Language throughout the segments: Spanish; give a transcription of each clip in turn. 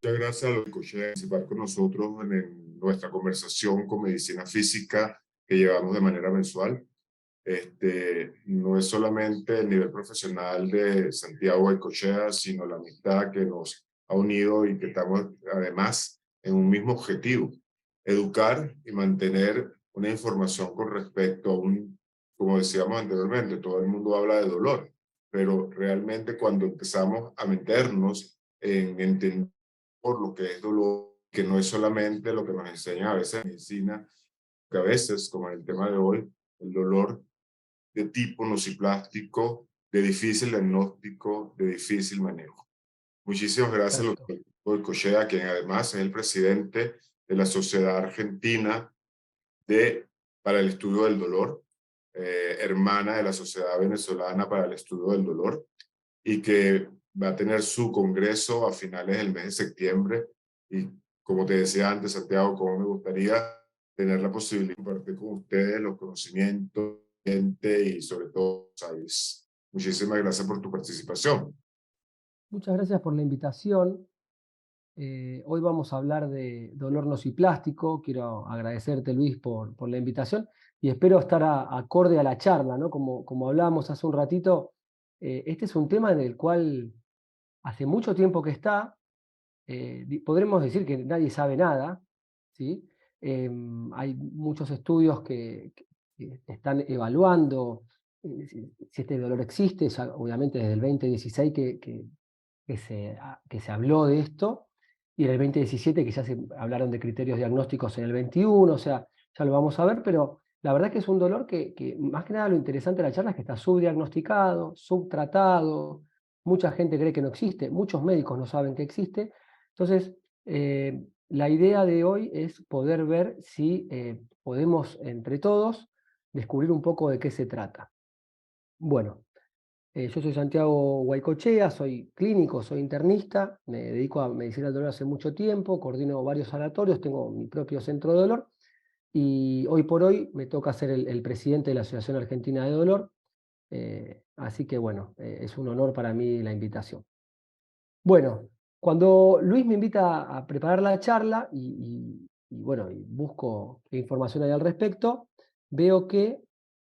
Muchas gracias a los coaches por participar con nosotros en nuestra conversación con medicina física que llevamos de manera mensual. No es solamente el nivel profesional de Santiago Goicoechea, sino la amistad que nos ha unido y que estamos además en un mismo objetivo: educar y mantener una información con respecto a como decíamos anteriormente, todo el mundo habla de dolor, pero realmente cuando empezamos a meternos en entender por lo que es dolor, que no es solamente lo que nos enseña a veces en medicina, que a veces, como en el tema de hoy, el dolor de tipo nociplástico, de difícil diagnóstico, de difícil manejo. Muchísimas gracias al Exacto. doctor Goicoechea, quien además es el presidente de la Sociedad Argentina para el Estudio del Dolor, hermana de la Sociedad Venezolana para el Estudio del Dolor, y que va a tener su congreso a finales del mes de septiembre. Y como te decía antes, Santiago, como me gustaría tener la posibilidad de compartir con ustedes los conocimientos y sobre todo, ¿sabes? Muchísimas gracias por tu participación. Muchas gracias por la invitación. Hoy vamos a hablar de dolor nociplástico. Quiero agradecerte, Luis, por la invitación y espero estar acorde a la charla, ¿no? Como hablábamos hace un ratito, este es un tema en el cual hace mucho tiempo que está, podremos decir que nadie sabe nada, ¿sí? Hay muchos estudios que están evaluando si este dolor existe, ya obviamente desde el 2016 que se habló de esto, y en el 2017 que ya se hablaron de criterios diagnósticos en el 21, o sea, ya lo vamos a ver, pero la verdad que es un dolor que más que nada lo interesante de la charla es que está subdiagnosticado, subtratado, mucha gente cree que no existe, muchos médicos no saben que existe. Entonces, la idea de hoy es poder ver si podemos entre todos descubrir un poco de qué se trata. Bueno, yo soy Santiago Guaycochea, soy clínico, soy internista, me dedico a medicina del dolor hace mucho tiempo, coordino varios sanatorios, tengo mi propio centro de dolor y hoy por hoy me toca ser el presidente de la Asociación Argentina de Dolor, así que bueno, es un honor para mí la invitación. Bueno, cuando Luis me invita a preparar la charla y bueno, y busco qué información hay al respecto, veo que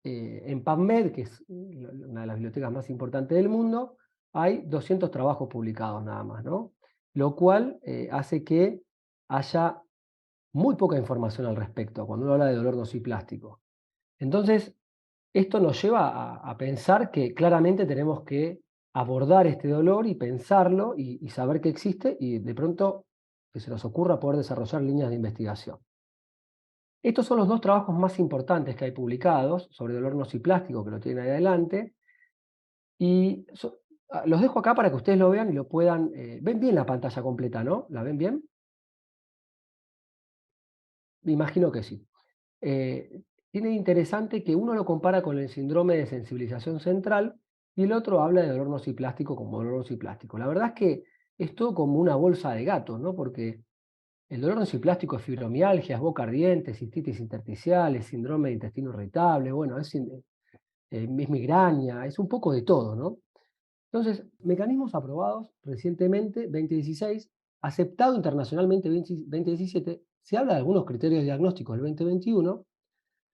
en PubMed, que es una de las bibliotecas más importantes del mundo, hay 200 trabajos publicados nada más, ¿no? Lo cual hace que haya muy poca información al respecto cuando uno habla de dolor nociplástico. Entonces, esto nos lleva a pensar que claramente tenemos que abordar este dolor y pensarlo y saber que existe y de pronto que se nos ocurra poder desarrollar líneas de investigación. Estos son los dos trabajos más importantes que hay publicados sobre dolor nociplástico, que lo tienen ahí adelante, y los dejo acá para que ustedes lo vean y lo puedan. ¿Ven bien la pantalla completa, no? ¿La ven bien? Me imagino que sí. Tiene interesante que uno lo compara con el síndrome de sensibilización central y el otro habla de dolor nociplástico como dolor nociplástico. La verdad es que es todo como una bolsa de gatos, ¿no? Porque el dolor nociplástico es fibromialgias, boca ardiente, cistitis intersticiales, síndrome de intestino irritable, bueno, es migraña, es un poco de todo, ¿no? Entonces, mecanismos aprobados recientemente, 2016, aceptado internacionalmente 2017, se habla de algunos criterios diagnósticos del 2021,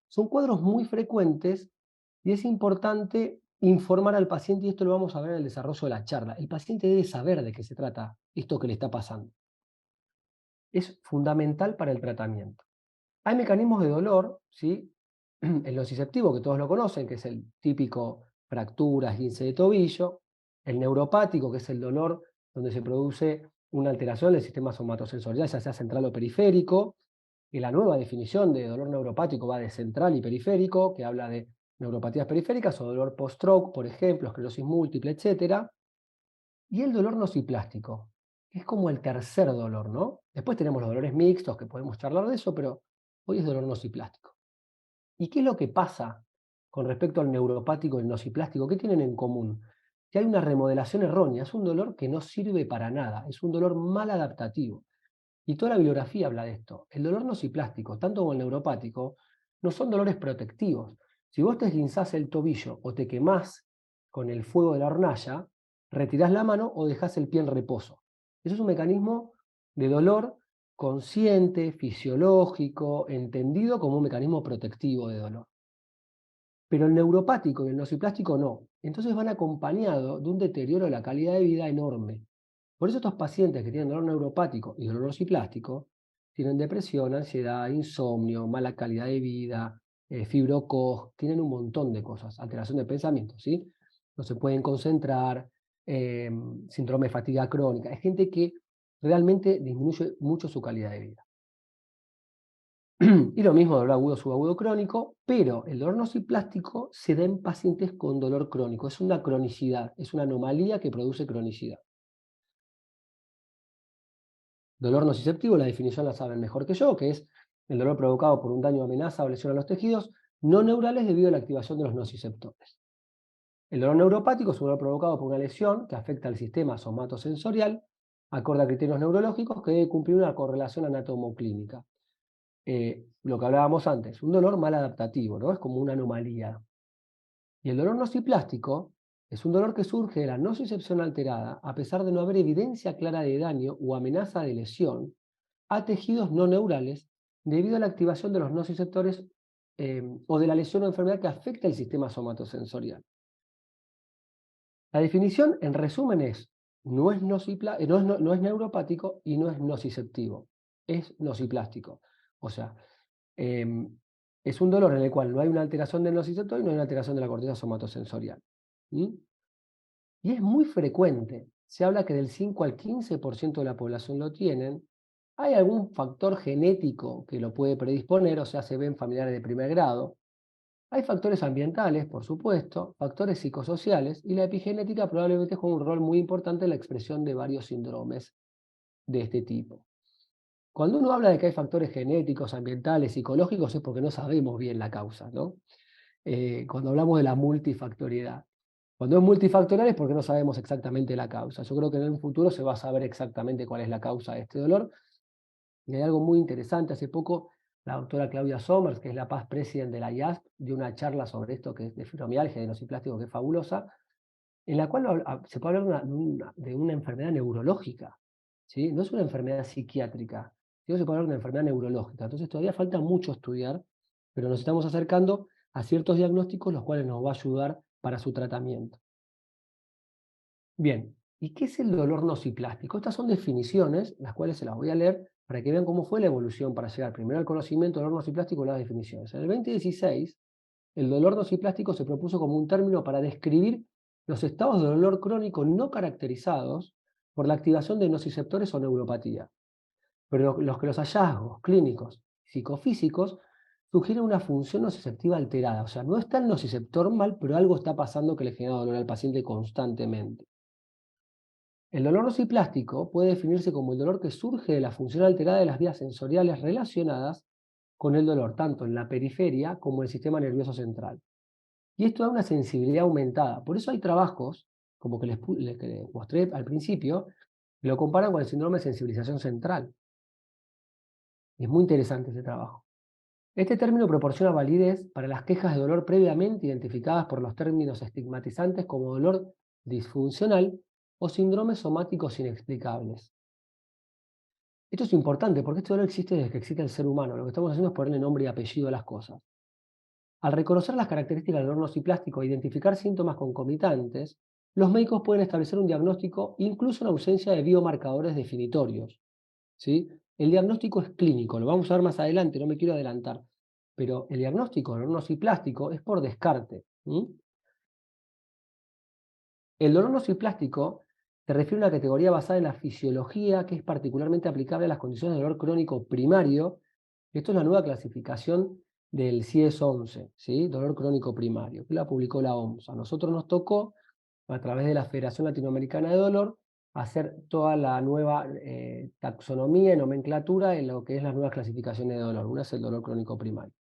son cuadros muy frecuentes y es importante informar al paciente, y esto lo vamos a ver en el desarrollo de la charla. El paciente debe saber de qué se trata esto que le está pasando. Es fundamental para el tratamiento. Hay mecanismos de dolor, ¿sí? El nociceptivo, que todos lo conocen, que es el típico fractura, esguince de tobillo. El neuropático, que es el dolor donde se produce una alteración del sistema somatosensorial, ya sea central o periférico. Y la nueva definición de dolor neuropático va de central y periférico, que habla de neuropatías periféricas o dolor post-stroke, por ejemplo, esclerosis múltiple, etcétera. Y el dolor nociplástico, que es como el tercer dolor, ¿no? Después tenemos los dolores mixtos, que podemos charlar de eso, pero hoy es dolor nociplástico. ¿Y qué es lo que pasa con respecto al neuropático y el nociplástico? ¿Qué tienen en común? Que hay una remodelación errónea, es un dolor que no sirve para nada, es un dolor mal adaptativo. Y toda la bibliografía habla de esto. El dolor nociplástico, tanto como el neuropático, no son dolores protectivos. Si vos te esguinzás el tobillo o te quemás con el fuego de la hornalla, retirás la mano o dejás el pie en reposo. Eso es un mecanismo de dolor consciente, fisiológico, entendido como un mecanismo protectivo de dolor. Pero el neuropático y el nociplástico no. Entonces van acompañados de un deterioro de la calidad de vida enorme. Por eso estos pacientes que tienen dolor neuropático y dolor nociplástico tienen depresión, ansiedad, insomnio, mala calidad de vida, fibro-COG, tienen un montón de cosas, alteración de pensamiento, ¿sí? No se pueden concentrar, síndrome de fatiga crónica. Es gente que realmente disminuye mucho su calidad de vida. Y lo mismo dolor agudo, subagudo crónico, pero el dolor nociplástico se da en pacientes con dolor crónico. Es una cronicidad, es una anomalía que produce cronicidad. Dolor nociceptivo, la definición la saben mejor que yo, que es el dolor provocado por un daño, amenaza o lesión a los tejidos no neurales debido a la activación de los nociceptores. El dolor neuropático es un dolor provocado por una lesión que afecta al sistema somatosensorial, acorde a criterios neurológicos que debe cumplir una correlación anatomoclínica. Lo que hablábamos antes, un dolor mal adaptativo, ¿no? Es como una anomalía. Y el dolor nociplástico es un dolor que surge de la nocicepción alterada a pesar de no haber evidencia clara de daño o amenaza de lesión a tejidos no neurales debido a la activación de los nociceptores o de la lesión o enfermedad que afecta el sistema somatosensorial. La definición, en resumen, es no es neuropático y no es nociceptivo, es nociplástico. O sea, es un dolor en el cual no hay una alteración del nociceptor y no hay una alteración de la corteza somatosensorial. ¿Mm? Y es muy frecuente. Se habla que del 5 al 15% de la población lo tienen. Hay algún factor genético que lo puede predisponer, o sea, se ven familiares de primer grado. Hay factores ambientales, por supuesto, factores psicosociales, y la epigenética probablemente juega un rol muy importante en la expresión de varios síndromes de este tipo. Cuando uno habla de que hay factores genéticos, ambientales, psicológicos, es porque no sabemos bien la causa, ¿no? Cuando hablamos de la multifactoriedad. Cuando es multifactorial es porque no sabemos exactamente la causa. Yo creo que en un futuro se va a saber exactamente cuál es la causa de este dolor. Y hay algo muy interesante. Hace poco la doctora Claudia Somers, que es la past president de la IASP, dio una charla sobre esto que es de fibromialgia, de nociplástico, que es fabulosa, en la cual se puede hablar de una enfermedad neurológica, ¿sí? No es una enfermedad psiquiátrica, sino se puede hablar de una enfermedad neurológica. Entonces todavía falta mucho estudiar, pero nos estamos acercando a ciertos diagnósticos los cuales nos va a ayudar para su tratamiento. Bien, ¿y qué es el dolor nociplástico? Estas son definiciones, las cuales se las voy a leer para que vean cómo fue la evolución para llegar primero al conocimiento del dolor nociplástico y las definiciones. En el 2016, el dolor nociplástico se propuso como un término para describir los estados de dolor crónico no caracterizados por la activación de nociceptores o neuropatía, pero los hallazgos clínicos psicofísicos sugieren una función nociceptiva alterada. O sea, no está el nociceptor mal, pero algo está pasando que le genera dolor al paciente constantemente. El dolor nociplástico puede definirse como el dolor que surge de la función alterada de las vías sensoriales relacionadas con el dolor, tanto en la periferia como en el sistema nervioso central. Y esto da una sensibilidad aumentada. Por eso hay trabajos, como que les mostré al principio, que lo comparan con el síndrome de sensibilización central. Es muy interesante ese trabajo. Este término proporciona validez para las quejas de dolor previamente identificadas por los términos estigmatizantes como dolor disfuncional o síndromes somáticos inexplicables. Esto es importante porque este dolor existe desde que existe el ser humano. Lo que estamos haciendo es ponerle nombre y apellido a las cosas. Al reconocer las características del dolor nociplástico e identificar síntomas concomitantes, los médicos pueden establecer un diagnóstico incluso en ausencia de biomarcadores definitorios, ¿sí? El diagnóstico es clínico, lo vamos a ver más adelante, no me quiero adelantar, pero el diagnóstico del dolor nociplástico es por descarte. El dolor nociplástico se refiere a una categoría basada en la fisiología que es particularmente aplicable a las condiciones de dolor crónico primario. Esto es la nueva clasificación del CIES-11, ¿sí? Dolor crónico primario, que la publicó la OMS. A nosotros nos tocó, a través de la Federación Latinoamericana de Dolor, hacer toda la nueva taxonomía y nomenclatura en lo que es las nuevas clasificaciones de dolor. Una es el dolor crónico primario.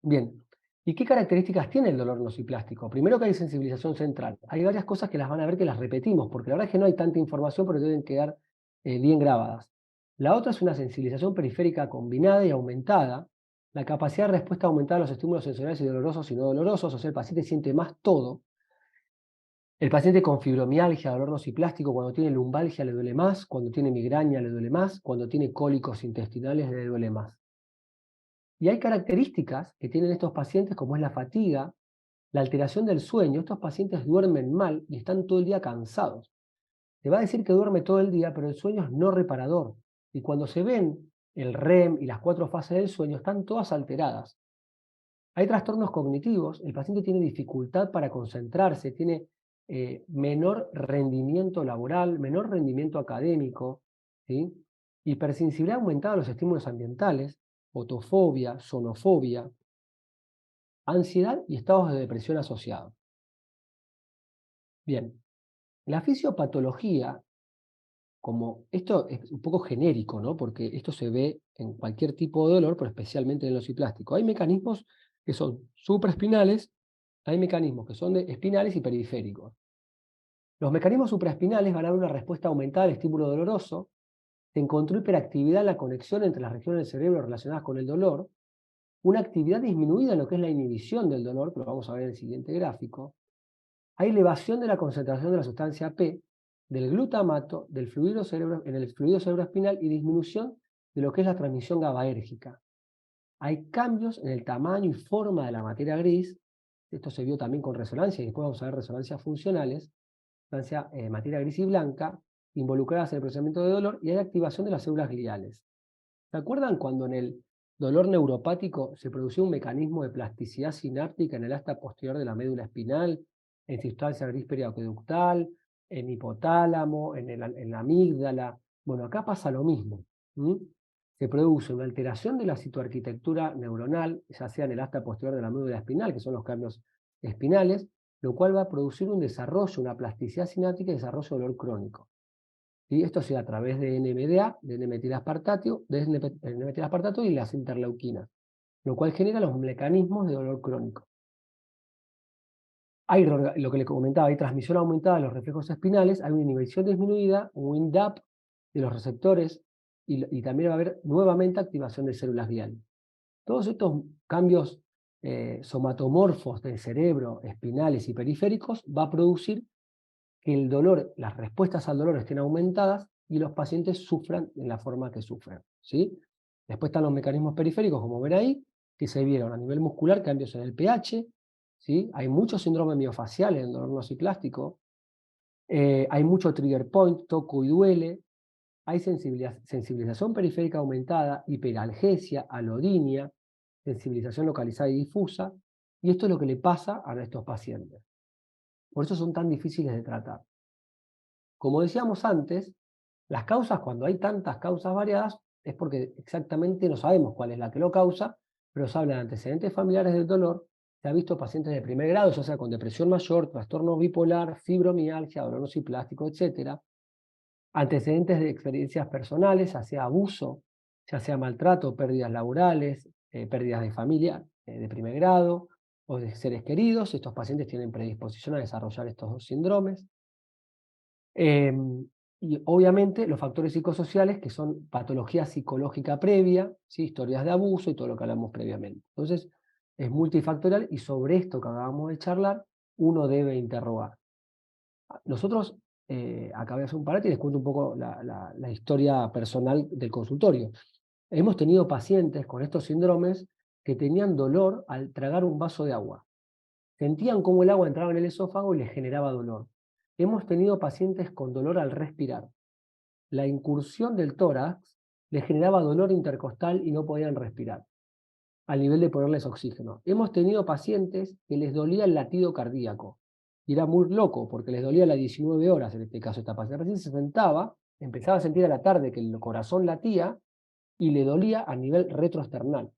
Bien, ¿y qué características tiene el dolor nociplástico? Primero que hay sensibilización central. Hay varias cosas que las van a ver que las repetimos, porque la verdad es que no hay tanta información, pero deben quedar bien grabadas. La otra es una sensibilización periférica combinada y aumentada, la capacidad de respuesta aumentada a los estímulos sensoriales y dolorosos y no dolorosos, o sea, el paciente siente más todo. El paciente con fibromialgia, dolor nociplástico, cuando tiene lumbalgia le duele más, cuando tiene migraña le duele más, cuando tiene cólicos intestinales le duele más. Y hay características que tienen estos pacientes, como es la fatiga, la alteración del sueño. Estos pacientes duermen mal y están todo el día cansados. Te va a decir que duerme todo el día, pero el sueño es no reparador. Y cuando se ven el REM y las 4 fases del sueño, están todas alteradas. Hay trastornos cognitivos, el paciente tiene dificultad para concentrarse, tiene menor rendimiento laboral, menor rendimiento académico, ¿sí? Hipersensibilidad aumentada a los estímulos ambientales, fotofobia, sonofobia, ansiedad y estados de depresión asociados. Bien, la fisiopatología, como esto es un poco genérico, ¿no? Porque esto se ve en cualquier tipo de dolor, pero especialmente en el ossiplástico. Hay mecanismos que son supraespinales, hay mecanismos que son espinales y periféricos. Los mecanismos supraespinales van a dar una respuesta aumentada al estímulo doloroso. Se encontró hiperactividad en la conexión entre las regiones del cerebro relacionadas con el dolor, una actividad disminuida en lo que es la inhibición del dolor, que lo vamos a ver en el siguiente gráfico. Hay elevación de la concentración de la sustancia P, del glutamato, en el fluido cerebroespinal y disminución de lo que es la transmisión GABAérgica. Hay cambios en el tamaño y forma de la materia gris. Esto se vio también con resonancia y después vamos a ver resonancias funcionales. Materia gris y blanca, involucradas en el procesamiento de dolor, y hay activación de las células gliales. ¿Se acuerdan cuando en el dolor neuropático se producía un mecanismo de plasticidad sináptica en el asta posterior de la médula espinal, en sustancia gris periaqueductal, en hipotálamo, en la amígdala? Bueno, acá pasa lo mismo. Se produce una alteración de la citoarquitectura neuronal, ya sea en el asta posterior de la médula espinal, que son los cambios espinales, lo cual va a producir un desarrollo, una plasticidad sináptica y desarrollo de dolor crónico. Y esto se da a través de NMDA, de N-metilaspartato y las interleuquinas, lo cual genera los mecanismos de dolor crónico. Hay lo que les comentaba, hay transmisión aumentada de los reflejos espinales, hay una inhibición disminuida, un wind-up de los receptores y también va a haber nuevamente activación de células gliales. Todos estos cambios somatomorfos del cerebro, espinales y periféricos, va a producir que el dolor, las respuestas al dolor estén aumentadas y los pacientes sufran en la forma que sufren, ¿sí? Después están los mecanismos periféricos, como ven ahí, que se vieron a nivel muscular, cambios en el pH, ¿sí? Hay mucho síndrome miofacial en el dolor nociplástico, hay mucho trigger point, toco y duele, hay sensibilización periférica aumentada, hiperalgesia, alodinia, sensibilización localizada y difusa, y esto es lo que le pasa a estos pacientes. Por eso son tan difíciles de tratar. Como decíamos antes, las causas, cuando hay tantas causas variadas, es porque exactamente no sabemos cuál es la que lo causa, pero se habla de antecedentes familiares del dolor, se ha visto pacientes de primer grado, ya sea con depresión mayor, trastorno bipolar, fibromialgia, dolor nociplástico, etc. Antecedentes de experiencias personales, ya sea abuso, ya sea maltrato, pérdidas laborales, pérdidas de familia de primer grado o de seres queridos. Estos pacientes tienen predisposición a desarrollar estos dos síndromes. Y obviamente los factores psicosociales, que son patología psicológica previa, ¿sí? Historias de abuso y todo lo que hablamos previamente. Entonces, es multifactorial y sobre esto que acabamos de charlar, uno debe interrogar. Nosotros, acá voy a hacer un parate y les cuento un poco la historia personal del consultorio. Hemos tenido pacientes con estos síndromes que tenían dolor al tragar un vaso de agua. Sentían cómo el agua entraba en el esófago y les generaba dolor. Hemos tenido pacientes con dolor al respirar. La incursión del tórax les generaba dolor intercostal y no podían respirar, al nivel de ponerles oxígeno. Hemos tenido pacientes que les dolía el latido cardíaco. Y era muy loco, porque les dolía a las 19 horas, en este caso esta paciente. La paciente se sentaba, empezaba a sentir a la tarde que el corazón latía y le dolía a nivel retroesternal.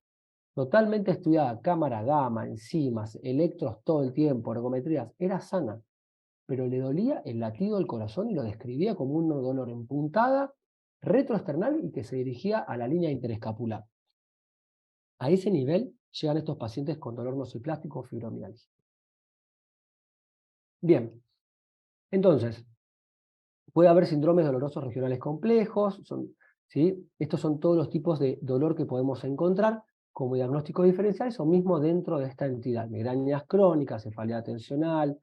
Totalmente estudiada, cámara gamma, enzimas, electros todo el tiempo, ergometrías. Era sana, pero le dolía el latido del corazón y lo describía como un dolor en puntada, retroesternal y que se dirigía a la línea interescapular. A ese nivel llegan estos pacientes con dolor nociplástico o fibromialgia. Bien, entonces, puede haber síndromes dolorosos regionales complejos, ¿sí? Estos son todos los tipos de dolor que podemos encontrar como diagnósticos diferenciales o mismo dentro de esta entidad. Migrañas crónicas, cefalea tensional,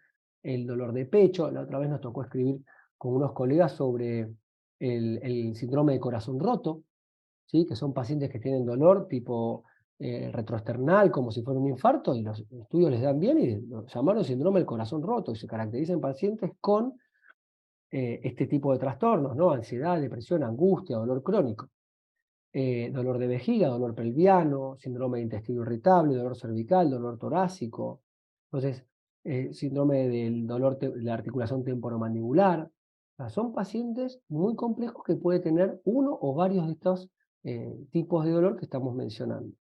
el dolor de pecho. La otra vez nos tocó escribir con unos colegas sobre el síndrome de corazón roto, ¿sí? Que son pacientes que tienen dolor tipo retroesternal, como si fuera un infarto, y los estudios les dan bien y lo llamaron síndrome del corazón roto, y se caracteriza en pacientes con este tipo de trastornos, ¿no? Ansiedad, depresión, angustia, dolor crónico. Dolor de vejiga, dolor pelviano, síndrome de intestino irritable, dolor cervical, dolor torácico. Entonces, síndrome del dolor de la articulación temporomandibular. O sea, son pacientes muy complejos que puede tener uno o varios de estos tipos de dolor que estamos mencionando.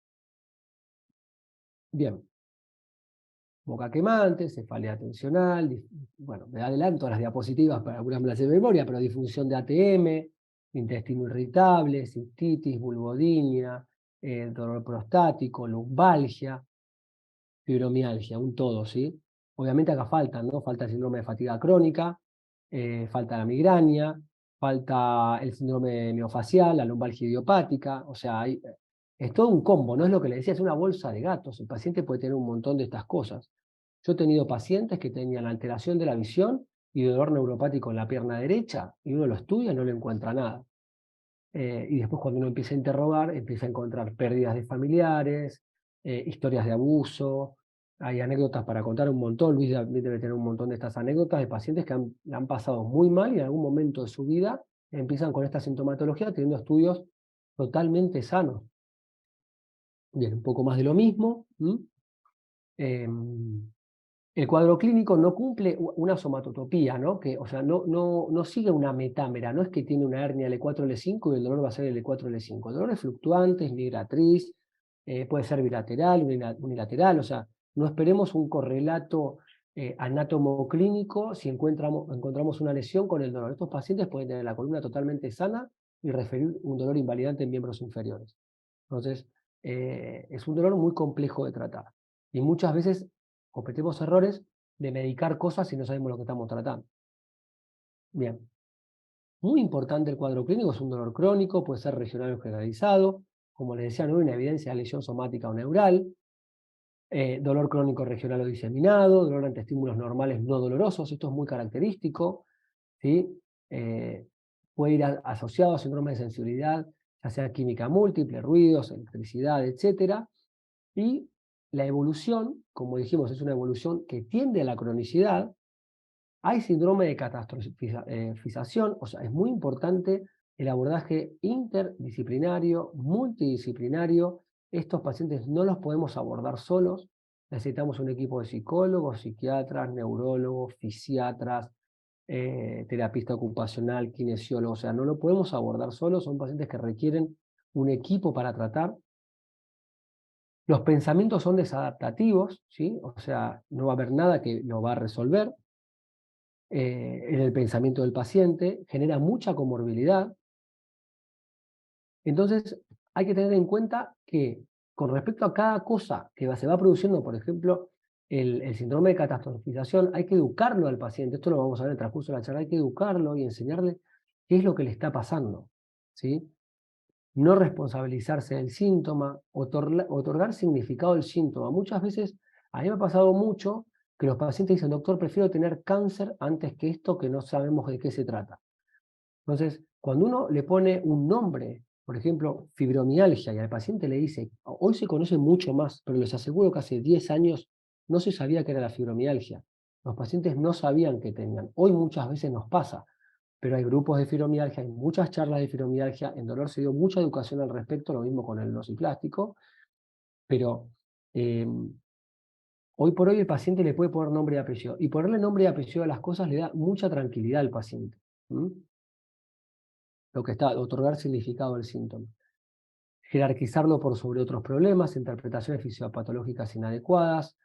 Bien, boca quemante, cefalea tensional, bueno, me adelanto a las diapositivas para algunas me las sé de memoria, pero disfunción de ATM, intestino irritable, cistitis, vulvodinia, dolor prostático, lumbalgia, fibromialgia, un todo, ¿sí? Obviamente acá faltan, ¿no? Falta el síndrome de fatiga crónica, falta la migraña, falta el síndrome miofacial, la lumbalgia idiopática, o sea, es todo un combo, no es lo que le decía, es una bolsa de gatos. El paciente puede tener un montón de estas cosas. Yo he tenido pacientes que tenían alteración de la visión y dolor neuropático en la pierna derecha, y uno lo estudia y no le encuentra nada. Y después cuando uno empieza a interrogar, empieza a encontrar pérdidas de familiares, historias de abuso, hay anécdotas para contar un montón. Luis debe tener un montón de estas anécdotas de pacientes que la han pasado muy mal y en algún momento de su vida empiezan con esta sintomatología teniendo estudios totalmente sanos. Bien, un poco más de lo mismo. El cuadro clínico no cumple una somatotopía, ¿no? Que, o sea, no sigue una metámera, no es que tiene una hernia L4, L5 y el dolor va a ser L4, L5. El dolor es fluctuante, es migratriz, puede ser bilateral, unilateral, o sea, no esperemos un correlato anátomo-clínico si encontramos una lesión con el dolor. Estos pacientes pueden tener la columna totalmente sana y referir un dolor invalidante en miembros inferiores. Entonces, es un dolor muy complejo de tratar. Y muchas veces cometemos errores de medicar cosas si no sabemos lo que estamos tratando. Bien. Muy importante el cuadro clínico, es un dolor crónico, puede ser regional o generalizado. Como les decía, no hay una evidencia de lesión somática o neural. Dolor crónico regional o diseminado, dolor ante estímulos normales no dolorosos, esto es muy característico, ¿sí? Puede ir asociado a síndrome de sensibilidad, ya sea química múltiple, ruidos, electricidad, etc. Y la evolución, como dijimos, es una evolución que tiende a la cronicidad. Hay síndrome de catastrofización, o sea, es muy importante el abordaje interdisciplinario, multidisciplinario. Estos pacientes no los podemos abordar solos, necesitamos un equipo de psicólogos, psiquiatras, neurólogos, fisiatras, terapista ocupacional, kinesiólogo, o sea, no lo podemos abordar solos, son pacientes que requieren un equipo para tratar. Los pensamientos son desadaptativos, ¿sí? O sea, no va a haber nada que lo va a resolver. En el pensamiento del paciente, genera mucha comorbilidad. Entonces, hay que tener en cuenta que con respecto a cada cosa que se va produciendo, por ejemplo, el síndrome de catastrofización, hay que educarlo al paciente. Esto lo vamos a ver en el transcurso de la charla. Hay que educarlo y enseñarle qué es lo que le está pasando, ¿sí? No responsabilizarse del síntoma, otorgar significado al síntoma. Muchas veces, a mí me ha pasado mucho que los pacientes dicen, doctor, prefiero tener cáncer antes que esto, que no sabemos de qué se trata. Entonces, cuando uno le pone un nombre, por ejemplo, fibromialgia, y al paciente le dice, hoy se conoce mucho más, pero les aseguro que hace 10 años no se sabía que era la fibromialgia. Los pacientes no sabían que tenían. Hoy muchas veces nos pasa, pero hay grupos de fibromialgia, hay muchas charlas de fibromialgia, en dolor se dio mucha educación al respecto, lo mismo con el nociplástico, pero eh, hoy por hoy el paciente le puede poner nombre y apellido, y ponerle nombre y apellido a las cosas le da mucha tranquilidad al paciente. Lo que está, otorgar significado al síntoma. Jerarquizarlo por sobre otros problemas, interpretaciones fisiopatológicas inadecuadas,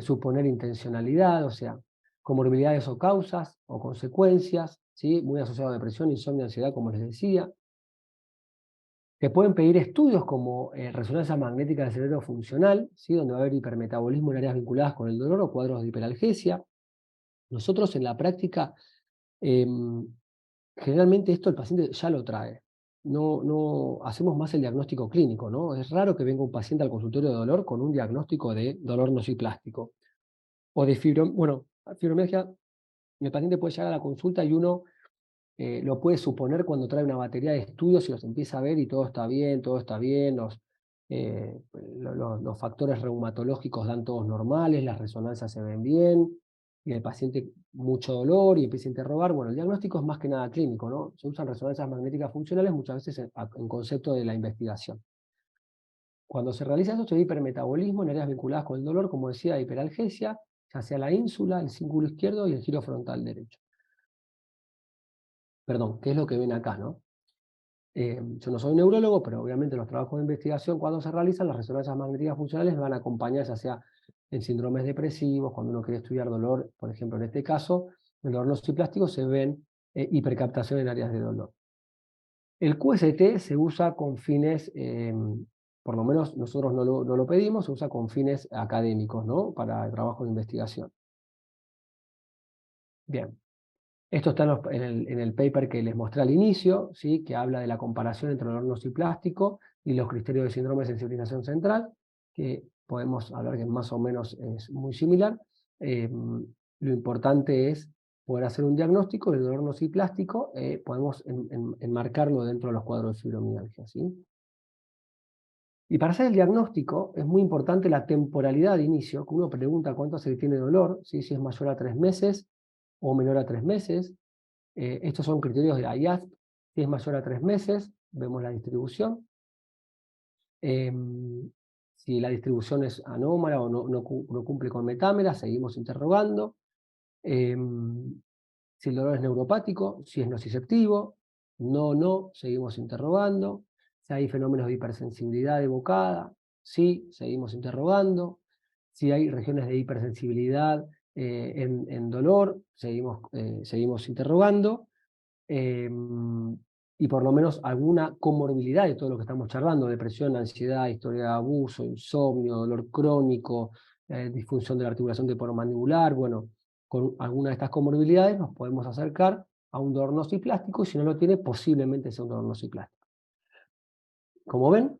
suponer intencionalidad, o sea, comorbilidades o causas o consecuencias, ¿sí? Muy asociado a depresión, insomnio, ansiedad, como les decía. Te pueden pedir estudios como resonancia magnética del cerebro funcional, ¿sí? Donde va a haber hipermetabolismo en áreas vinculadas con el dolor o cuadros de hiperalgesia. Nosotros en la práctica, generalmente esto el paciente ya lo trae. No hacemos más el diagnóstico clínico, ¿no? Es raro que venga un paciente al consultorio de dolor con un diagnóstico de dolor nociplástico. O de bueno, Fibromialgia, el paciente puede llegar a la consulta y uno lo puede suponer cuando trae una batería de estudios y los empieza a ver y todo está bien, los factores reumatológicos dan todos normales, las resonancias se ven bien, y el paciente mucho dolor y empieza a interrogar. Bueno, el diagnóstico es más que nada clínico, ¿no? Se usan resonancias magnéticas funcionales muchas veces en concepto de la investigación. Cuando se realiza eso, se ve hipermetabolismo en áreas vinculadas con el dolor, como decía, hiperalgesia, ya sea la ínsula, el cíngulo izquierdo y el giro frontal derecho. Perdón, ¿qué es lo que ven acá, no? Yo no soy neurólogo, pero obviamente los trabajos de investigación, cuando se realizan, las resonancias magnéticas funcionales van acompañadas, ya sea en síndromes depresivos, cuando uno quiere estudiar dolor, por ejemplo, en este caso, el dolor nociplástico, se ven hipercaptación en áreas de dolor. El QST se usa con fines, por lo menos nosotros no lo pedimos, se usa con fines académicos, ¿no? Para el trabajo de investigación. Bien. Esto está en el paper que les mostré al inicio, ¿sí? Que habla de la comparación entre el dolor nociplástico y los criterios de síndrome de sensibilización central, que podemos hablar que más o menos es muy similar. Lo importante es poder hacer un diagnóstico del dolor nociplástico, podemos enmarcarlo dentro de los cuadros de fibromialgia, ¿sí? Y para hacer el diagnóstico es muy importante la temporalidad de inicio, que uno pregunta cuánto se tiene dolor, ¿sí? Si es mayor a 3 meses o menor a 3 meses. Estos son criterios de la IASP. Si es mayor a 3 meses, vemos la distribución. Si la distribución es anómala o no cumple con metámera, seguimos interrogando. Si el dolor es neuropático, si es nociceptivo, no, seguimos interrogando. Si hay fenómenos de hipersensibilidad evocada, sí, seguimos interrogando. Si hay regiones de hipersensibilidad en dolor, seguimos interrogando. Y por lo menos alguna comorbilidad de todo lo que estamos charlando: depresión, ansiedad, historia de abuso, insomnio, dolor crónico, disfunción de la articulación temporomandibular. Bueno, con alguna de estas comorbilidades nos podemos acercar a un dolor nociplástico, y si no lo tiene, posiblemente sea un dolor nociplástico. Como ven,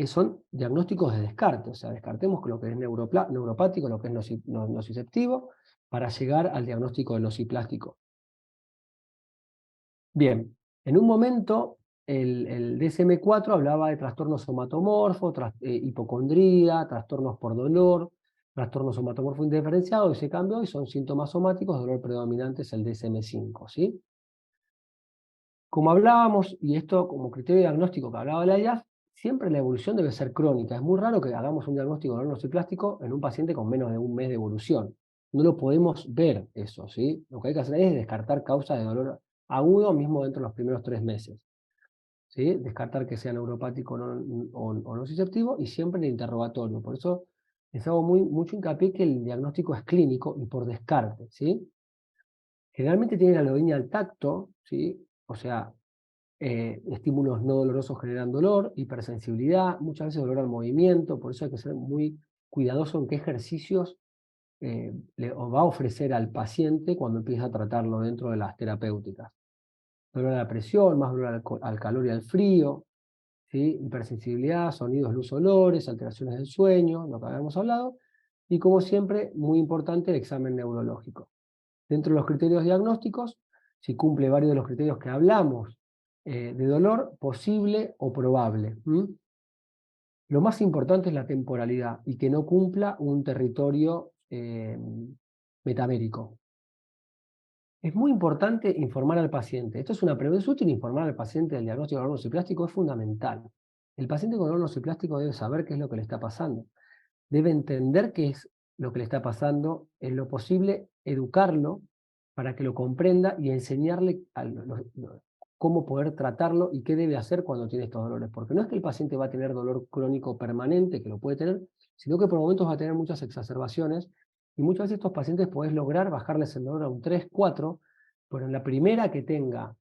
son diagnósticos de descarte, o sea, descartemos lo que es neuropático, lo que es nociceptivo, para llegar al diagnóstico del nociplástico. Bien, en un momento el DSM-4 hablaba de trastornos somatomorfos, hipocondría, trastornos por dolor, trastorno somatomorfo indiferenciado, y se cambió y son síntomas somáticos, dolor predominante es el DSM-5, ¿sí? Como hablábamos, y esto como criterio diagnóstico que hablaba la IAF, siempre la evolución debe ser crónica. Es muy raro que hagamos un diagnóstico de dolor nociplástico en un paciente con menos de un mes de evolución. No lo podemos ver eso, ¿sí? Lo que hay que hacer es descartar causas de dolor agudo mismo dentro de los primeros 3 meses, ¿sí? Descartar que sea neuropático o nociceptivo, y siempre en el interrogatorio. Por eso les hago mucho hincapié que el diagnóstico es clínico y por descarte, ¿sí? Generalmente tienen alodínica al tacto, ¿sí? O sea, estímulos no dolorosos generan dolor, hipersensibilidad, muchas veces dolor al movimiento. Por eso hay que ser muy cuidadoso en qué ejercicios le va a ofrecer al paciente cuando empieza a tratarlo dentro de las terapéuticas. Dolor a la presión, más dolor al calor y al frío, ¿sí? Hipersensibilidad, sonidos, luz, olores, alteraciones del sueño, lo que habíamos hablado. Y como siempre, muy importante el examen neurológico. Dentro de los criterios diagnósticos, si cumple varios de los criterios que hablamos, de dolor, posible o probable. Lo más importante es la temporalidad y que no cumpla un territorio metamérico. Es muy importante informar al paciente. Esto es una pregunta, es útil informar al paciente del diagnóstico de dolor nociplástico, es fundamental. El paciente con dolor nociplástico debe saber qué es lo que le está pasando. Debe entender qué es lo que le está pasando, en lo posible educarlo para que lo comprenda y enseñarle cómo poder tratarlo y qué debe hacer cuando tiene estos dolores. Porque no es que el paciente va a tener dolor crónico permanente, que lo puede tener, sino que por momentos va a tener muchas exacerbaciones, y muchas veces estos pacientes podés lograr bajarles el dolor a un 3, 4, pero en la primera que tenga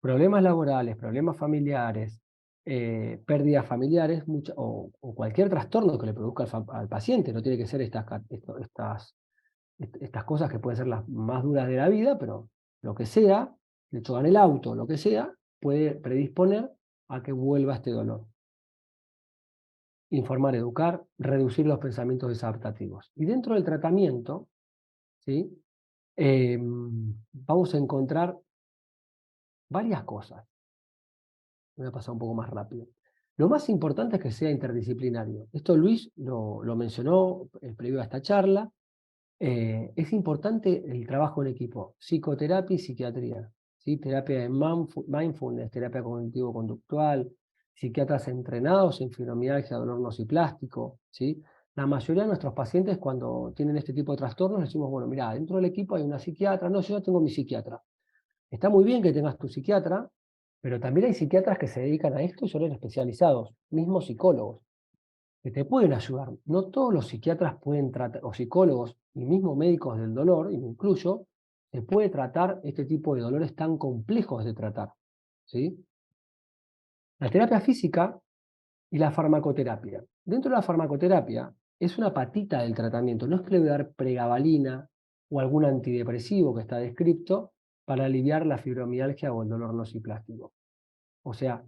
problemas laborales, problemas familiares, pérdidas familiares, o cualquier trastorno que le produzca al paciente, no tiene que ser estas cosas que pueden ser las más duras de la vida, pero lo que sea, le chocan el auto, lo que sea, puede predisponer a que vuelva este dolor. Informar, educar, reducir los pensamientos desadaptativos. Y dentro del tratamiento, ¿sí? vamos a encontrar varias cosas. Voy a pasar un poco más rápido. Lo más importante es que sea interdisciplinario. Esto Luis lo mencionó previo a esta charla. Es importante el trabajo en equipo, psicoterapia y psiquiatría, ¿sí? Terapia de mindfulness, terapia cognitivo-conductual, psiquiatras entrenados en fibromialgia, dolor nociplástico, ¿sí? La mayoría de nuestros pacientes cuando tienen este tipo de trastornos decimos, bueno, mira, dentro del equipo hay una psiquiatra, no, yo no tengo mi psiquiatra. Está muy bien que tengas tu psiquiatra, pero también hay psiquiatras que se dedican a esto y son especializados, mismos psicólogos que te pueden ayudar. No todos los psiquiatras pueden tratar, o psicólogos, y mismo médicos del dolor, y me incluyo, se puede tratar este tipo de dolores tan complejos de tratar, ¿sí? La terapia física y la farmacoterapia. Dentro de la farmacoterapia es una patita del tratamiento. No es que le voy a dar pregabalina o algún antidepresivo que está descrito para aliviar la fibromialgia o el dolor nociplástico. O sea,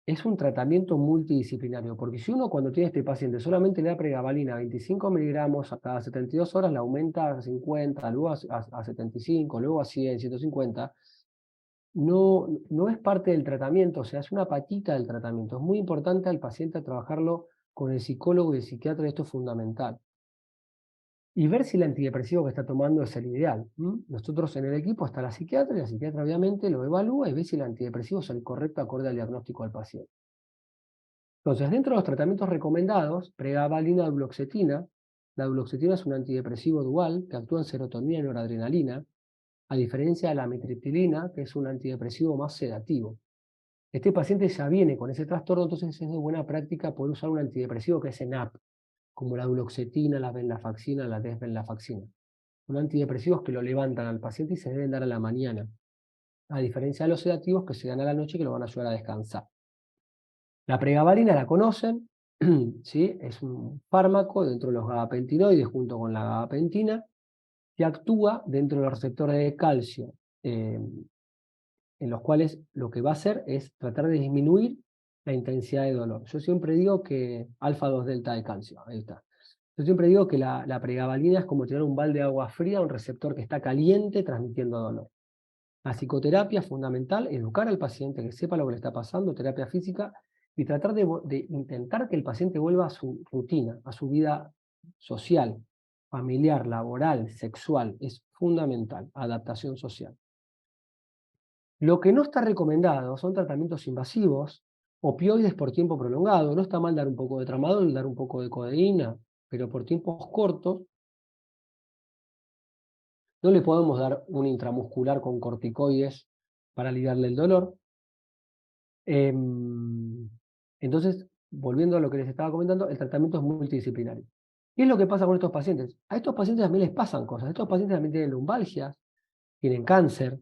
es un tratamiento multidisciplinario, porque si uno cuando tiene este paciente solamente le da pregabalina 25 miligramos a cada 72 horas, la aumenta a 50, luego a 75, luego a 100, 150, no es parte del tratamiento, o sea, es una patita del tratamiento. Es muy importante al paciente trabajarlo con el psicólogo y el psiquiatra, esto es fundamental. Y ver si el antidepresivo que está tomando es el ideal. Nosotros en el equipo está la psiquiatra, y la psiquiatra obviamente lo evalúa y ve si el antidepresivo es el correcto acorde al diagnóstico del paciente. Entonces, dentro de los tratamientos recomendados, pregabalina, duloxetina. La duloxetina es un antidepresivo dual que actúa en serotonina y noradrenalina, a diferencia de la amitriptilina, que es un antidepresivo más sedativo. Este paciente ya viene con ese trastorno, entonces es de buena práctica poder usar un antidepresivo que es ENAP, como la duloxetina, la venlafaxina, la desvenlafaxina. Son antidepresivos que lo levantan al paciente y se deben dar a la mañana, a diferencia de los sedativos que se dan a la noche y que lo van a ayudar a descansar. La pregabalina la conocen, ¿sí? Es un fármaco dentro de los gabapentinoides junto con la gabapentina que actúa dentro de los receptores de calcio, en los cuales lo que va a hacer es tratar de disminuir la intensidad de dolor. Yo siempre digo que alfa 2 delta de calcio, ahí está. Yo siempre digo que la pregabalina es como tirar un balde de agua fría a un receptor que está caliente transmitiendo dolor. La psicoterapia es fundamental, educar al paciente que sepa lo que le está pasando, terapia física, y tratar de intentar que el paciente vuelva a su rutina, a su vida social, familiar, laboral, sexual. Es fundamental, adaptación social. Lo que no está recomendado son tratamientos invasivos, opioides por tiempo prolongado. No está mal dar un poco de tramadol, dar un poco de codeína, pero por tiempos cortos. No le podemos dar un intramuscular con corticoides para aliviarle el dolor. Entonces, volviendo a lo que les estaba comentando, el tratamiento es multidisciplinario. ¿Qué es lo que pasa con estos pacientes? A estos pacientes también les pasan cosas. Estos pacientes también tienen lumbalgias, tienen cáncer,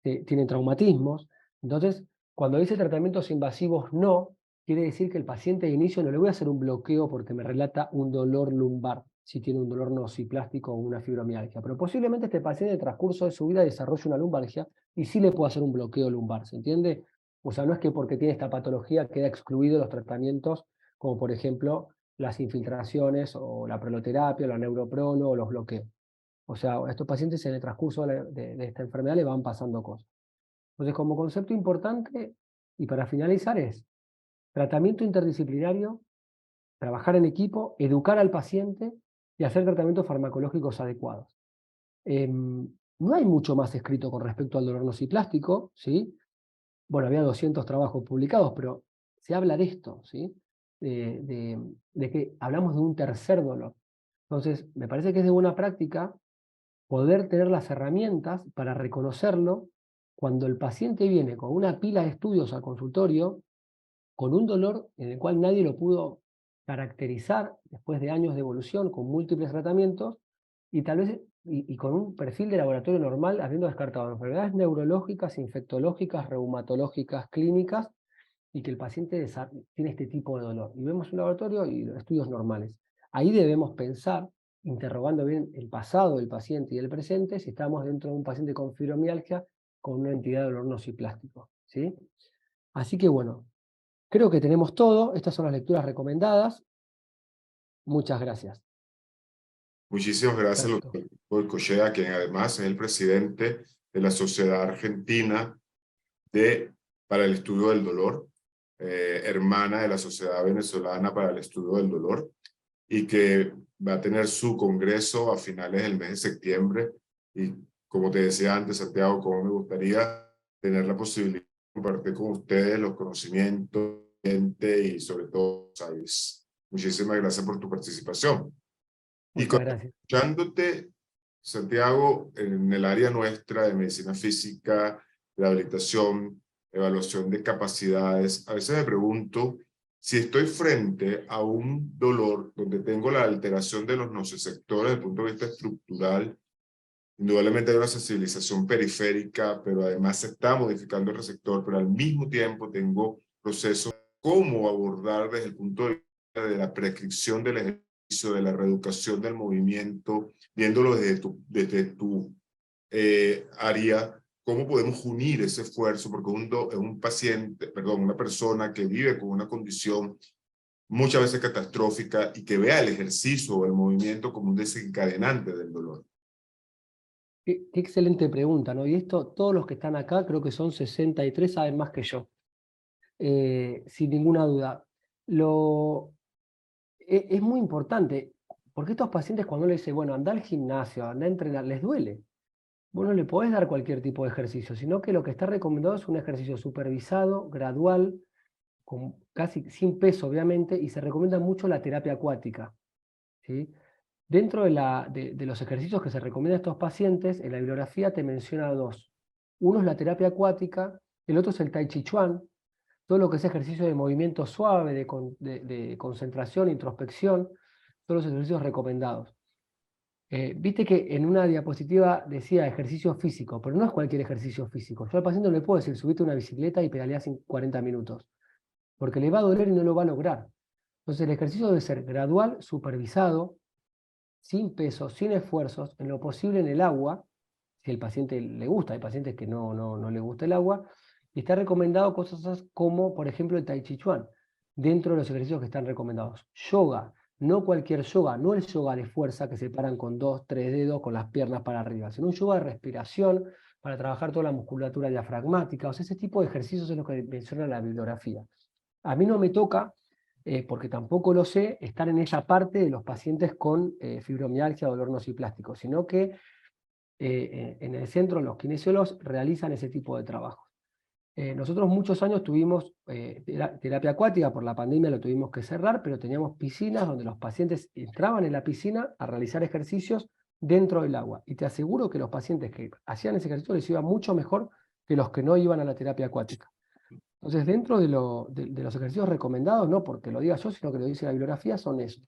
tienen traumatismos. Entonces, cuando dice tratamientos invasivos no, quiere decir que el paciente de inicio no le voy a hacer un bloqueo porque me relata un dolor lumbar, si tiene un dolor nociplástico o una fibromialgia. Pero posiblemente este paciente en el transcurso de su vida desarrolle una lumbalgia y sí le puedo hacer un bloqueo lumbar, ¿se entiende? O sea, no es que porque tiene esta patología queda excluido los tratamientos, como por ejemplo las infiltraciones o la proloterapia, la neuroprono o los bloqueos. O sea, a estos pacientes en el transcurso de esta enfermedad le van pasando cosas. Entonces, como concepto importante, y para finalizar, es tratamiento interdisciplinario, trabajar en equipo, educar al paciente y hacer tratamientos farmacológicos adecuados. No hay mucho más escrito con respecto al dolor nociplástico, ¿sí? Bueno, había 200 trabajos publicados, pero se habla de esto, ¿sí? De que hablamos de un tercer dolor. Entonces, me parece que es de buena práctica poder tener las herramientas para reconocerlo cuando el paciente viene con una pila de estudios al consultorio, con un dolor en el cual nadie lo pudo caracterizar después de años de evolución, con múltiples tratamientos, y tal vez y con un perfil de laboratorio normal, habiendo descartado enfermedades neurológicas, infectológicas, reumatológicas, clínicas, y que el paciente tiene este tipo de dolor. Y vemos un laboratorio y estudios normales. Ahí debemos pensar, interrogando bien el pasado del paciente y el presente, si estamos dentro de un paciente con fibromialgia con una entidad de dolor nociplástico, ¿sí? Así que bueno, creo que tenemos todo. Estas son las lecturas recomendadas. Muchas gracias. Muchísimas gracias, Perfecto. doctor Goicoechea, quien además es el presidente de la Sociedad Argentina para el Estudio del Dolor, hermana de la Sociedad Venezolana para el Estudio del Dolor, y que va a tener su congreso a finales del mes de septiembre. Y como te decía antes, Santiago, como me gustaría tener la posibilidad de compartir con ustedes los conocimientos y sobre todo, ¿sabes? Muchísimas gracias por tu participación. Y Muchas gracias. escuchándote, Santiago, en el área nuestra de medicina física, rehabilitación, evaluación de capacidades, a veces me pregunto si estoy frente a un dolor donde tengo la alteración de los nociceptores desde el punto de vista estructural. Indudablemente hay una sensibilización periférica, pero además se está modificando el receptor, pero al mismo tiempo tengo procesos cómo abordar desde el punto de vista de la prescripción del ejercicio, de la reeducación del movimiento, viéndolo desde tu área, cómo podemos unir ese esfuerzo, porque es un paciente, perdón, una persona que vive con una condición muchas veces catastrófica y que vea el ejercicio o el movimiento como un desencadenante del dolor. Qué excelente pregunta, ¿no? Y esto, todos los que están acá, creo que son 63, saben más que yo, sin ninguna duda. Es muy importante, porque estos pacientes cuando les dice, bueno, anda al gimnasio, anda a entrenar, les duele. Vos no le podés dar cualquier tipo de ejercicio, sino que lo que está recomendado es un ejercicio supervisado, gradual, casi sin peso, obviamente, y se recomienda mucho la terapia acuática, ¿sí? Dentro de los ejercicios que se recomienda a estos pacientes, en la bibliografía te menciona dos. Uno es la terapia acuática, el otro es el Tai Chi Chuan, todo lo que es ejercicio de movimiento suave, de concentración, introspección, todos los ejercicios recomendados. Viste que en una diapositiva decía ejercicio físico, pero no es cualquier ejercicio físico. Yo al paciente no le puedo decir, subite una bicicleta y pedaleás en 40 minutos, porque le va a doler y no lo va a lograr. Entonces el ejercicio debe ser gradual, supervisado, sin peso, sin esfuerzos, en lo posible en el agua, si el paciente le gusta, hay pacientes que no le gusta el agua, y está recomendado cosas como, por ejemplo, el Tai Chi Chuan, dentro de los ejercicios que están recomendados. Yoga, no cualquier yoga, no el yoga de fuerza que se paran con 2, 3 dedos con las piernas para arriba, sino un yoga de respiración para trabajar toda la musculatura diafragmática, o sea, ese tipo de ejercicios es lo que menciona la bibliografía. A mí no me toca, porque tampoco lo sé, estar en esa parte de los pacientes con fibromialgia o dolor nociplástico, sino que en el centro los kinesiólogos realizan ese tipo de trabajo. Nosotros muchos años tuvimos terapia acuática, por la pandemia lo tuvimos que cerrar, pero teníamos piscinas donde los pacientes entraban en la piscina a realizar ejercicios dentro del agua. Y te aseguro que los pacientes que hacían ese ejercicio les iba mucho mejor que los que no iban a la terapia acuática. Entonces, dentro de los ejercicios recomendados, no porque lo diga yo, sino que lo dice la bibliografía, son esos.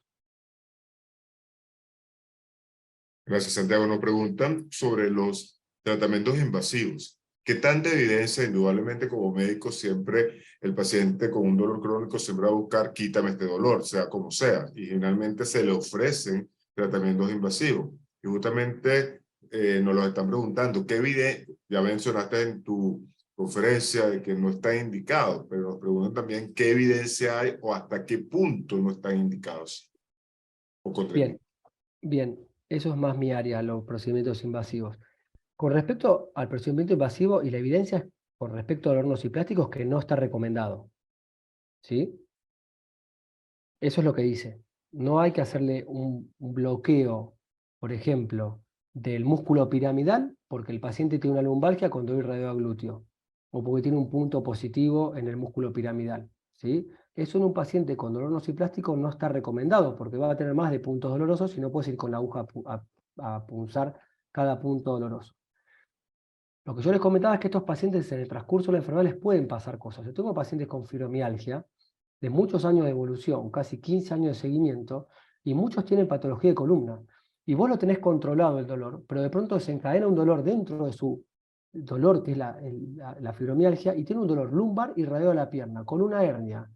Gracias, Santiago. Nos preguntan sobre los tratamientos invasivos. ¿Qué tanta evidencia? Indudablemente, como médico, siempre el paciente con un dolor crónico siempre va a buscar, quítame este dolor, sea como sea. Y generalmente se le ofrecen tratamientos invasivos. Y justamente nos lo están preguntando, ¿qué evidencia? Ya mencionaste en tu conferencia de que no está indicado, pero nos preguntan también qué evidencia hay o hasta qué punto no están indicados o contraindicados. Bien, bien, eso es más mi área, los procedimientos invasivos. Con respecto al procedimiento invasivo y la evidencia con respecto a dolor nociplástico es que no está recomendado, ¿sí? Eso es lo que dice. No hay que hacerle un bloqueo, por ejemplo, del músculo piramidal porque el paciente tiene una lumbalgia con dolor radioglúteo o porque tiene un punto positivo en el músculo piramidal, ¿sí? Eso en un paciente con dolor nociplástico no está recomendado porque va a tener más de puntos dolorosos y no puedes ir con la aguja a punzar cada punto doloroso. Lo que yo les comentaba es que estos pacientes en el transcurso de la enfermedad les pueden pasar cosas. Yo tengo pacientes con fibromialgia de muchos años de evolución, casi 15 años de seguimiento, y muchos tienen patología de columna. Y vos lo tenés controlado el dolor, pero de pronto desencadena un dolor dentro de su dolor, que es la fibromialgia, y tiene un dolor lumbar irradiado a la pierna, con una hernia.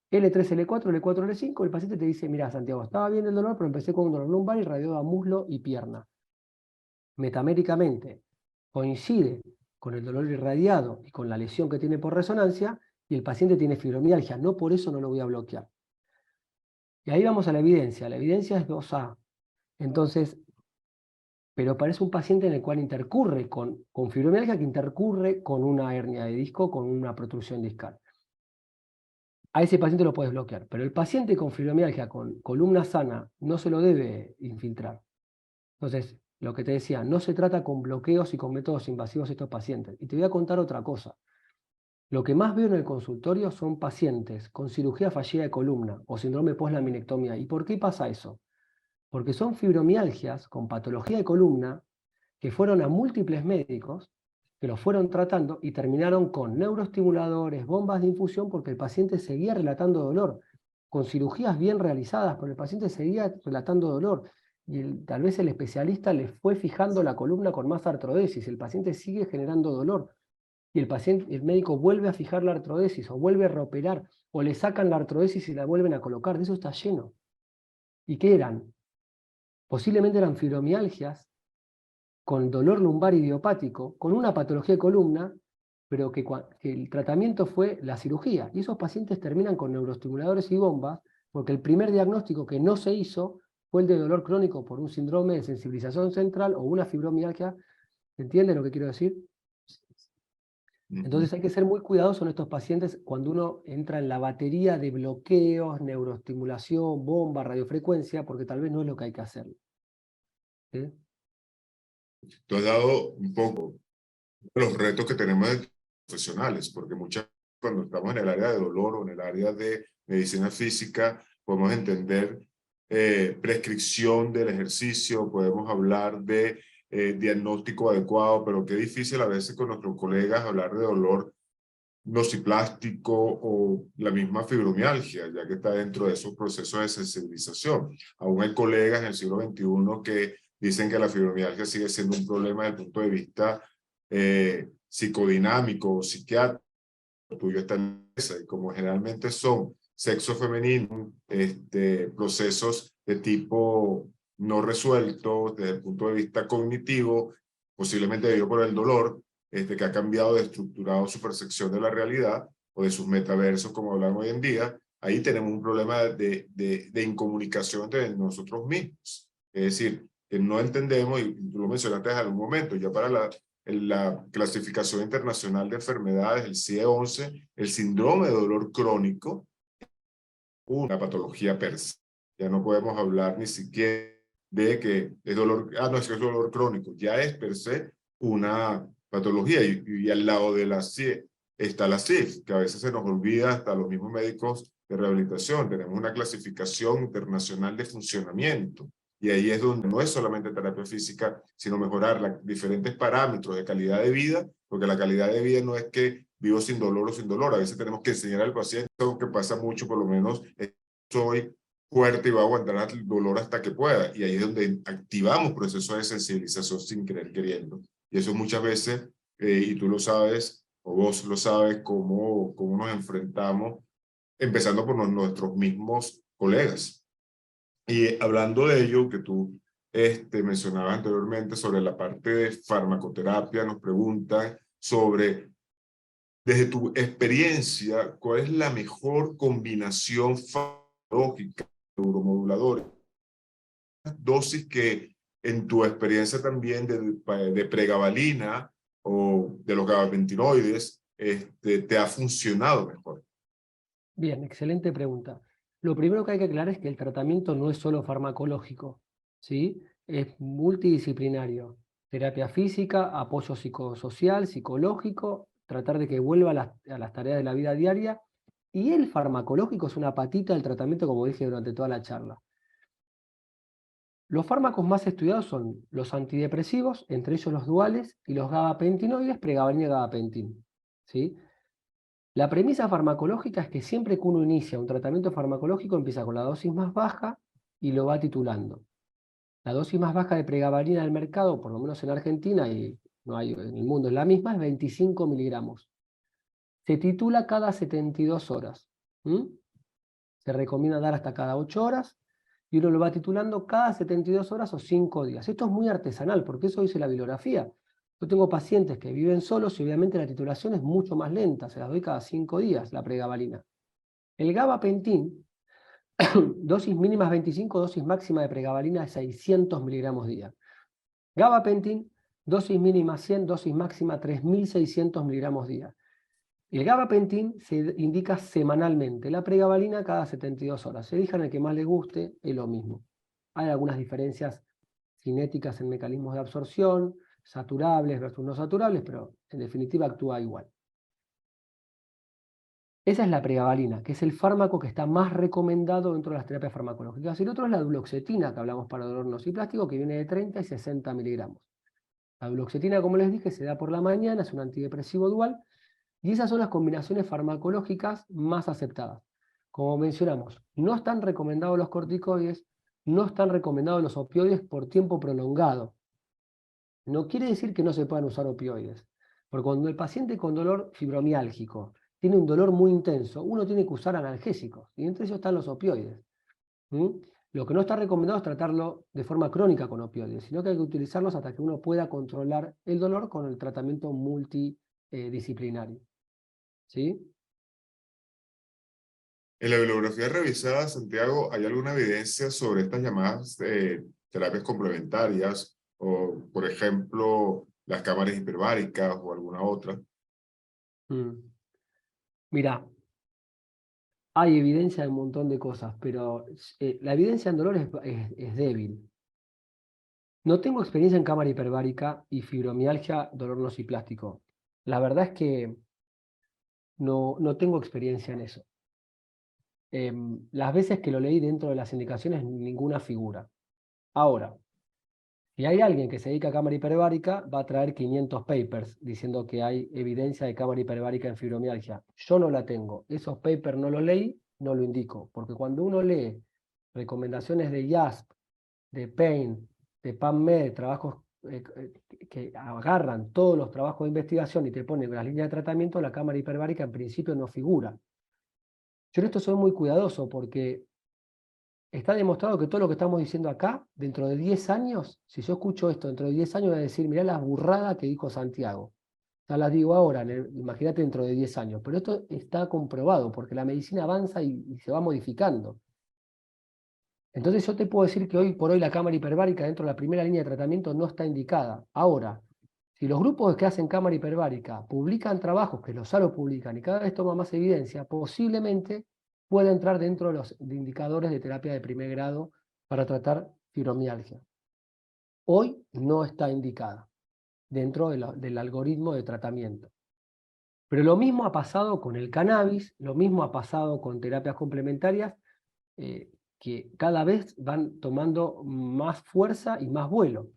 L3, L4, L4, L5, el paciente te dice, mira, Santiago, estaba bien el dolor, pero empecé con un dolor lumbar irradiado a muslo y pierna. Metaméricamente coincide con el dolor irradiado y con la lesión que tiene por resonancia, y el paciente tiene fibromialgia, no por eso no lo voy a bloquear. Y ahí vamos a la evidencia es 2A. Entonces, pero parece un paciente en el cual intercurre con fibromialgia que intercurre con una hernia de disco, con una protrusión discal. A ese paciente lo puedes bloquear, pero el paciente con fibromialgia con columna sana no se lo debe infiltrar. Entonces, lo que te decía, no se trata con bloqueos y con métodos invasivos estos pacientes. Y te voy a contar otra cosa. Lo que más veo en el consultorio son pacientes con cirugía fallida de columna o síndrome post-laminectomía. ¿Y por qué pasa eso? Porque son fibromialgias con patología de columna que fueron a múltiples médicos, que los fueron tratando y terminaron con neuroestimuladores, bombas de infusión, porque el paciente seguía relatando dolor, con cirugías bien realizadas, pero el paciente seguía relatando dolor. Y tal vez el especialista le fue fijando la columna con más artrodesis, el paciente sigue generando dolor. Y el médico vuelve a fijar la artrodesis, o vuelve a reoperar, o le sacan la artrodesis y la vuelven a colocar. De eso está lleno. ¿Y qué eran? Posiblemente eran fibromialgias con dolor lumbar idiopático, con una patología de columna, pero que el tratamiento fue la cirugía. Y esos pacientes terminan con neuroestimuladores y bombas, porque el primer diagnóstico que no se hizo fue el de dolor crónico por un síndrome de sensibilización central o una fibromialgia. ¿Entienden lo que quiero decir? Entonces hay que ser muy cuidadoso en estos pacientes cuando uno entra en la batería de bloqueos, neuroestimulación, bomba, radiofrecuencia, porque tal vez no es lo que hay que hacer. ¿Sí? Tú has dado un poco de los retos que tenemos de profesionales, porque muchas veces cuando estamos en el área de dolor o en el área de medicina física, podemos entender prescripción del ejercicio, podemos hablar de diagnóstico adecuado, pero qué difícil a veces con nuestros colegas hablar de dolor nociplástico o la misma fibromialgia, ya que está dentro de esos procesos de sensibilización. Aún hay colegas en el siglo XXI que dicen que la fibromialgia sigue siendo un problema desde el punto de vista psicodinámico o psiquiátrico. Lo tuyo está en esa, y como generalmente son sexo femenino, procesos de tipo no resueltos desde el punto de vista cognitivo, posiblemente debido por el dolor, que ha cambiado de estructurado su percepción de la realidad o de sus metaversos, como hablan hoy en día, ahí tenemos un problema de incomunicación entre nosotros mismos. Es decir, que no entendemos, y tú lo mencionaste en algún momento, ya para la clasificación internacional de enfermedades, el CIE-11, el síndrome de dolor crónico, una patología per se. Ya no podemos hablar ni siquiera de que es dolor, no, es que es dolor crónico, ya es per se una patología. Y al lado de la CIE está la CIF, que a veces se nos olvida hasta los mismos médicos de rehabilitación. Tenemos una clasificación internacional de funcionamiento. Y ahí es donde no es solamente terapia física, sino mejorar los diferentes parámetros de calidad de vida, porque la calidad de vida no es que vivo sin dolor o sin dolor. A veces tenemos que enseñar al paciente, algo que pasa mucho, por lo menos, soy fuerte y voy a aguantar el dolor hasta que pueda. Y ahí es donde activamos procesos de sensibilización sin querer queriendo. Y eso muchas veces, y tú lo sabes, o vos lo sabes, cómo nos enfrentamos, empezando por nuestros mismos colegas. Y hablando de ello, que tú mencionabas anteriormente sobre la parte de farmacoterapia, nos preguntan sobre, desde tu experiencia, ¿cuál es la mejor combinación farmacológica de neuromoduladores? Dosis que en tu experiencia también de pregabalina o de los gabapentinoides te ha funcionado mejor. Bien, excelente pregunta. Lo primero que hay que aclarar es que el tratamiento no es solo farmacológico, ¿sí? Es multidisciplinario. Terapia física, apoyo psicosocial, psicológico, tratar de que vuelva a las tareas de la vida diaria. Y el farmacológico es una patita del tratamiento, como dije durante toda la charla. Los fármacos más estudiados son los antidepresivos, entre ellos los duales, y los gabapentinoides, pregabalina y gabapentin, ¿sí? La premisa farmacológica es que siempre que uno inicia un tratamiento farmacológico empieza con la dosis más baja y lo va titulando. La dosis más baja de pregabalina del mercado, por lo menos en Argentina y no hay, en el mundo es la misma, es 25 miligramos. Se titula cada 72 horas. Se recomienda dar hasta cada 8 horas y uno lo va titulando cada 72 horas o 5 días. Esto es muy artesanal, porque eso dice la bibliografía. Yo tengo pacientes que viven solos y obviamente la titulación es mucho más lenta, se las doy cada 5 días, la pregabalina. El gabapentin, dosis mínimas 25, dosis máxima de pregabalina de 600 miligramos día. Gabapentin, dosis mínima 100, dosis máxima 3.600 miligramos día. El gabapentin se indica semanalmente, la pregabalina cada 72 horas. Se elijan el que más les guste, es lo mismo. Hay algunas diferencias cinéticas en mecanismos de absorción, saturables versus no saturables, pero en definitiva actúa igual. Esa es la pregabalina, que es el fármaco que está más recomendado dentro de las terapias farmacológicas. Y el otro es la duloxetina, que hablamos para dolor nociplástico, que viene de 30 y 60 miligramos. La duloxetina, como les dije, se da por la mañana, es un antidepresivo dual, y esas son las combinaciones farmacológicas más aceptadas. Como mencionamos, no están recomendados los corticoides, no están recomendados los opioides por tiempo prolongado. No quiere decir que no se puedan usar opioides, porque cuando el paciente con dolor fibromiálgico tiene un dolor muy intenso, uno tiene que usar analgésicos, y entre ellos están los opioides. Lo que no está recomendado es tratarlo de forma crónica con opioides, sino que hay que utilizarlos hasta que uno pueda controlar el dolor con el tratamiento multidisciplinario. ¿Sí? En la bibliografía revisada, Santiago, ¿hay alguna evidencia sobre estas llamadas terapias complementarias o, por ejemplo, las cámaras hiperbáricas o alguna otra? Mm. Mira, hay evidencia de un montón de cosas, pero la evidencia en dolor es débil. No tengo experiencia en cámara hiperbárica y fibromialgia, dolor nociplástico. La verdad es que no tengo experiencia en eso. Las veces que lo leí dentro de las indicaciones, ninguna figura. Ahora, si hay alguien que se dedica a cámara hiperbárica, va a traer 500 papers diciendo que hay evidencia de cámara hiperbárica en fibromialgia. Yo no la tengo. Esos papers no los leí, no lo indico. Porque cuando uno lee recomendaciones de IASP, de Pain, de PubMed, trabajos que agarran todos los trabajos de investigación y te ponen las líneas de tratamiento, la cámara hiperbárica en principio no figura. Yo en esto soy muy cuidadoso porque está demostrado que todo lo que estamos diciendo acá, dentro de 10 años, si yo escucho esto dentro de 10 años, voy a decir, mirá la burrada que dijo Santiago. Ya las digo ahora, imagínate dentro de 10 años. Pero esto está comprobado porque la medicina avanza y se va modificando. Entonces yo te puedo decir que hoy por hoy la cámara hiperbárica dentro de la primera línea de tratamiento no está indicada. Ahora, si los grupos que hacen cámara hiperbárica publican trabajos, que los SARO publican y cada vez toma más evidencia, posiblemente pueda entrar dentro de los indicadores de terapia de primer grado para tratar fibromialgia. Hoy no está indicada dentro del algoritmo de tratamiento. Pero lo mismo ha pasado con el cannabis, lo mismo ha pasado con terapias complementarias, que cada vez van tomando más fuerza y más vuelo.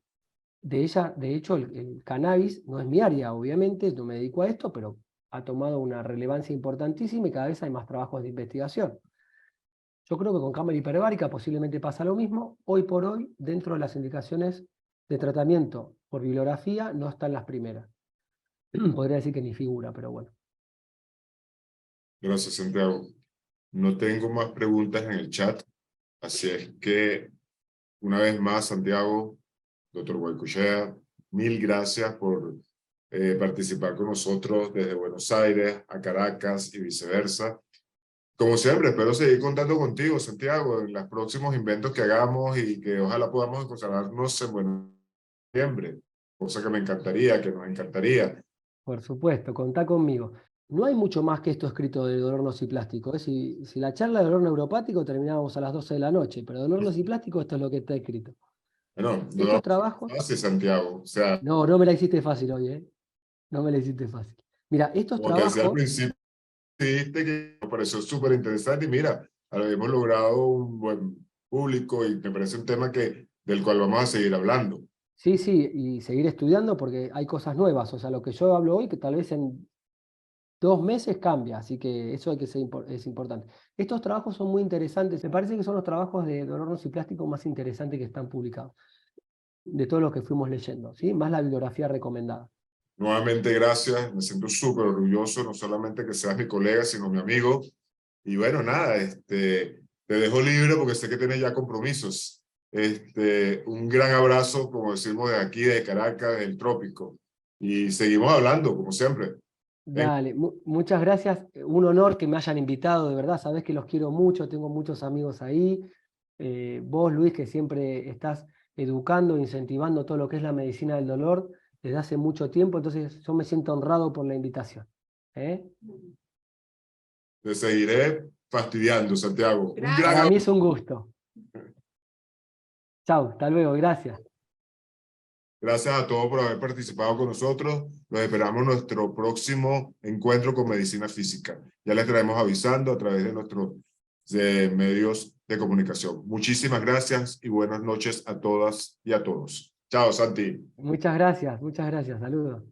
De hecho, el cannabis no es mi área, obviamente, no me dedico a esto, pero ha tomado una relevancia importantísima y cada vez hay más trabajos de investigación. Yo creo que con cámara hiperbárica posiblemente pasa lo mismo. Hoy por hoy, dentro de las indicaciones de tratamiento por bibliografía, no están las primeras. Podría decir que ni figura, pero bueno. Gracias, Santiago. No tengo más preguntas en el chat, así es que una vez más, Santiago, doctor Guaycochea, mil gracias por participar con nosotros desde Buenos Aires a Caracas y viceversa. Como siempre, espero seguir contando contigo, Santiago, en los próximos inventos que hagamos y que ojalá podamos encontrarnos en noviembre, cosa que me encantaría, que nos encantaría. Por supuesto, contá conmigo. No hay mucho más que esto escrito de dolor nociplástico. Si la charla de dolor neuropático terminábamos a las 12 de la noche, pero dolor nociplástico esto es lo que está escrito. Bueno, Estos no trabajos... hace Santiago, o sea, No me la hiciste fácil hoy, ¿eh? No me la hiciste fácil. Mira, estos como te decía al trabajos... principio, dijiste que me pareció súper interesante y mira, hemos logrado un buen público y me parece un tema del cual vamos a seguir hablando. Sí, sí, y seguir estudiando porque hay cosas nuevas. O sea, lo que yo hablo hoy, que tal vez en 2 meses cambia, así que eso hay que ser es importante. Estos trabajos son muy interesantes. Me parece que son los trabajos de dolor nociplástico más interesantes que están publicados, de todos los que fuimos leyendo, ¿sí? Más la bibliografía recomendada. Nuevamente, gracias. Me siento súper orgulloso, no solamente que seas mi colega, sino mi amigo. Y bueno, nada, te dejo libre porque sé que tienes ya compromisos. Un gran abrazo, como decimos de aquí, de Caracas, del trópico. Y seguimos hablando, como siempre. Venga, Dale, muchas gracias. Un honor que me hayan invitado, de verdad. Sabés que los quiero mucho, tengo muchos amigos ahí. Vos, Luis, que siempre estás educando, incentivando todo lo que es la medicina del dolor desde hace mucho tiempo, entonces yo me siento honrado por la invitación. Te seguiré fastidiando, Santiago. Un gran Para abrazo. mí es un gusto. Chau, hasta luego, gracias. Gracias a todos por haber participado con nosotros. Los esperamos en nuestro próximo encuentro con Medicina Física. Ya les estaremos avisando a través de nuestros medios de comunicación. Muchísimas gracias y buenas noches a todas y a todos. Chao, Santi. Muchas gracias, saludos.